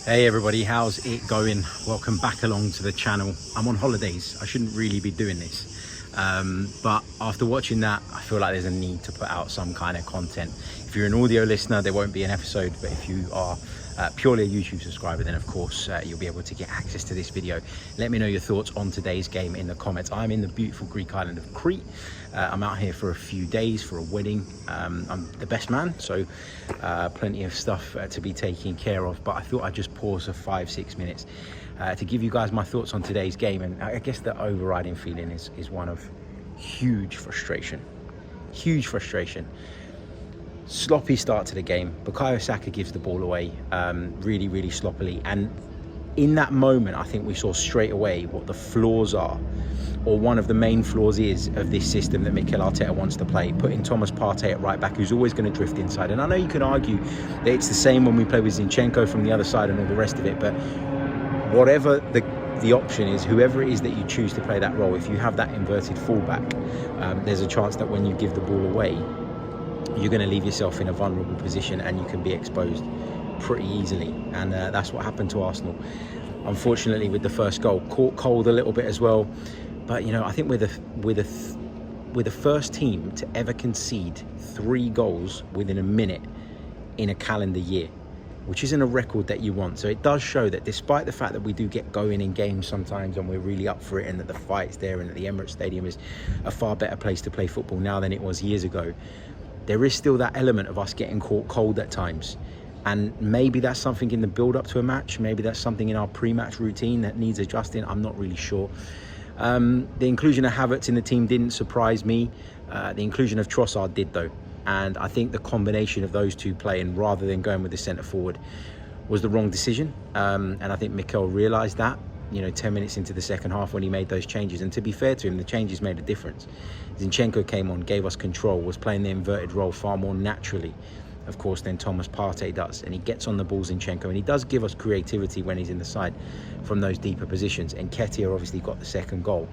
Hey everybody, how's it going? Welcome back along to the channel. I'm on holidays. I shouldn't really be doing this. But after watching that, I feel like there's a need to put out some kind of content. If you're an audio listener, there won't be an episode, but if you are purely a YouTube subscriber, then of course you'll be able to get access to this video. Let me know your thoughts on today's game in the comments. I'm in the beautiful Greek island of Crete. I'm out here for a few days for a wedding. I'm the best man, so plenty of stuff to be taken care of, but I thought I'd just pause for 5-6 minutes to give you guys my thoughts on today's game. And I guess the overriding feeling is one of huge frustration. Sloppy start to the game. Bukayo Saka gives the ball away really sloppily, and in that moment I think we saw straight away what the flaws are, or one of the main flaws is, of this system that Mikel Arteta wants to play, putting Thomas Partey at right back, who's always going to drift inside. And I know you can argue that it's the same when we play with Zinchenko from the other side and all the rest of it, but whatever the option is, whoever it is that you choose to play that role, if you have that inverted fullback, there's a chance that when you give the ball away, you're going to leave yourself in a vulnerable position and you can be exposed pretty easily. And that's what happened to Arsenal, unfortunately, with the first goal. Caught cold a little bit as well, but you know, I think we're the first team to ever concede 3 goals within a minute in a calendar year, which isn't a record that you want. So it does show that despite the fact that we do get going in games sometimes and we're really up for it, and that the fight's there, and that the Emirates Stadium is a far better place to play football now than it was years ago, there is still that element of us getting caught cold at times. And maybe that's something in the build-up to a match. Maybe that's something in our pre-match routine that needs adjusting. I'm not really sure. The inclusion of Havertz in the team didn't surprise me. The inclusion of Trossard did, though. And I think the combination of those two playing rather than going with the centre-forward was the wrong decision. And I think Mikel realised that, 10 minutes into the second half when he made those changes. And to be fair to him, the changes made a difference. Zinchenko came on, gave us control, was playing the inverted role far more naturally, of course, than Thomas Partey does. And he gets on the ball, Zinchenko, and he does give us creativity when he's in the side from those deeper positions. And Nketiah obviously got the second goal.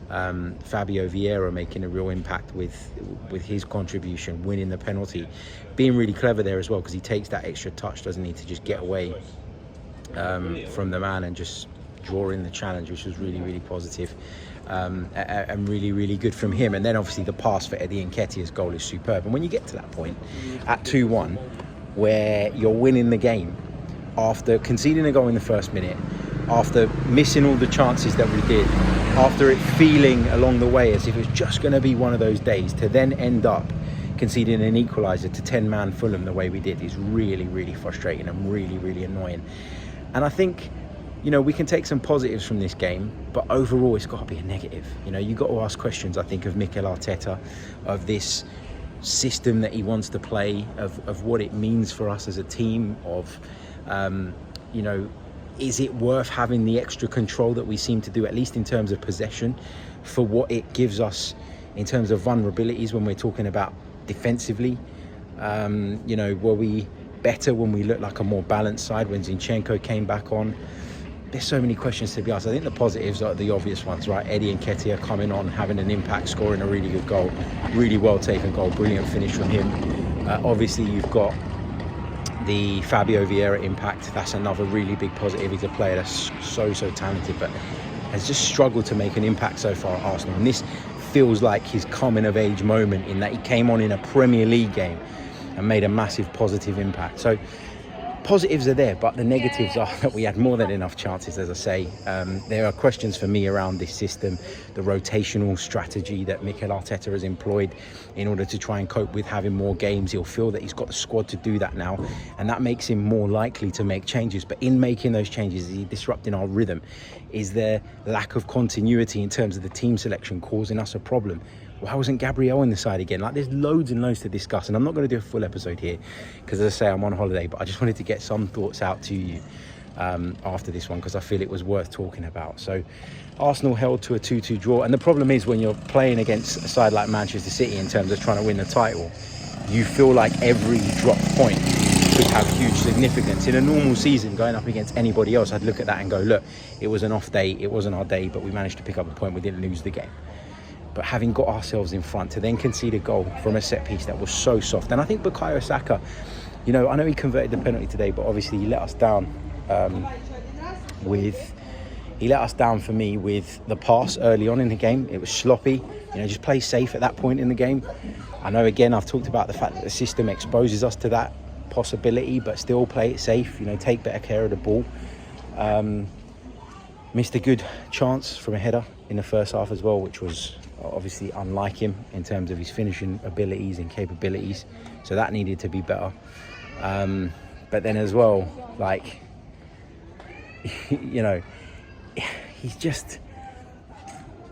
Fabio Vieira making a real impact with his contribution, winning the penalty, being really clever there as well, because he takes that extra touch, doesn't he, to just get away from the man and just draw in the challenge, which was really positive. And really good from him. And then obviously the pass for Eddie Nketiah's goal is superb. And when you get to that point at 2-1 where you're winning the game after conceding a goal in the first minute, after missing all the chances that we did, after it feeling along the way as if it was just going to be one of those days, to then end up conceding an equaliser to 10-man Fulham the way we did is really frustrating and really annoying. And I think, we can take some positives from this game, but overall it's got to be a negative. You've got to ask questions, I think, of Mikel Arteta, of this system that he wants to play, of what it means for us as a team, of, is it worth having the extra control that we seem to do, at least in terms of possession, for what it gives us in terms of vulnerabilities when we're talking about defensively? Were we better when we looked like a more balanced side when Zinchenko came back on? There's so many questions to be asked. I think the positives are the obvious ones, right? Eddie Nketiah coming on, having an impact, scoring a really good goal, really well taken goal, brilliant finish from him. Obviously, you've got the Fabio Vieira impact. That's another really big positive. He's a player that's so talented, but has just struggled to make an impact so far at Arsenal. And this feels like his coming of age moment, in that he came on in a Premier League game and made a massive positive impact. So positives are there, but the negatives are that we had more than enough chances, as I say. There are questions for me around this system, the rotational strategy that Mikel Arteta has employed in order to try and cope with having more games. He'll feel that he's got the squad to do that now, and that makes him more likely to make changes. But in making those changes, is he disrupting our rhythm? Is there lack of continuity in terms of the team selection causing us a problem? Why wasn't Gabriel in the side again? There's loads and loads to discuss, and I'm not going to do a full episode here because, as I say, I'm on holiday, but I just wanted to get some thoughts out to you after this one, because I feel it was worth talking about. So Arsenal held to a 2-2 draw, and the problem is when you're playing against a side like Manchester City in terms of trying to win the title, you feel like every dropped point could have huge significance. In a normal season, going up against anybody else, I'd look at that and go, look, it was an off day, it wasn't our day, but we managed to pick up a point, we didn't lose the game. But having got ourselves in front, to then concede a goal from a set piece that was so soft. And I think Bukayo Saka, I know he converted the penalty today, but obviously he let us down He let us down for me with the pass early on in the game. It was sloppy. Just play safe at that point in the game. I know, again, I've talked about the fact that the system exposes us to that possibility, but still play it safe. Take better care of the ball. Missed a good chance from a header in the first half as well, which was obviously unlike him in terms of his finishing abilities and capabilities. So that needed to be better. But then as well, he's just...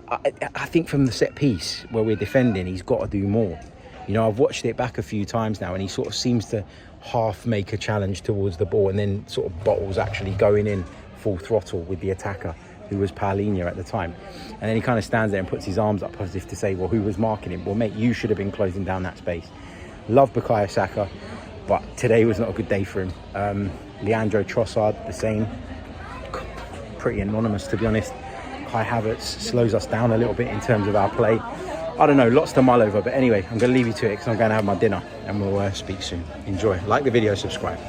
I think from the set piece where we're defending, he's got to do more. I've watched it back a few times now, and he sort of seems to half make a challenge towards the ball and then sort of bottles actually going in full throttle with the attacker, who was Paulinho at the time. And then he kind of stands there and puts his arms up as if to say, well, who was marking him? Well, mate, you should have been closing down that space. Love Bukayo Saka, but today was not a good day for him. Leandro Trossard, the same. Pretty anonymous, to be honest. Kai Havertz slows us down a little bit in terms of our play. I don't know, lots to mull over. But anyway, I'm going to leave you to it because I'm going to have my dinner, and we'll speak soon. Enjoy. Like the video, subscribe.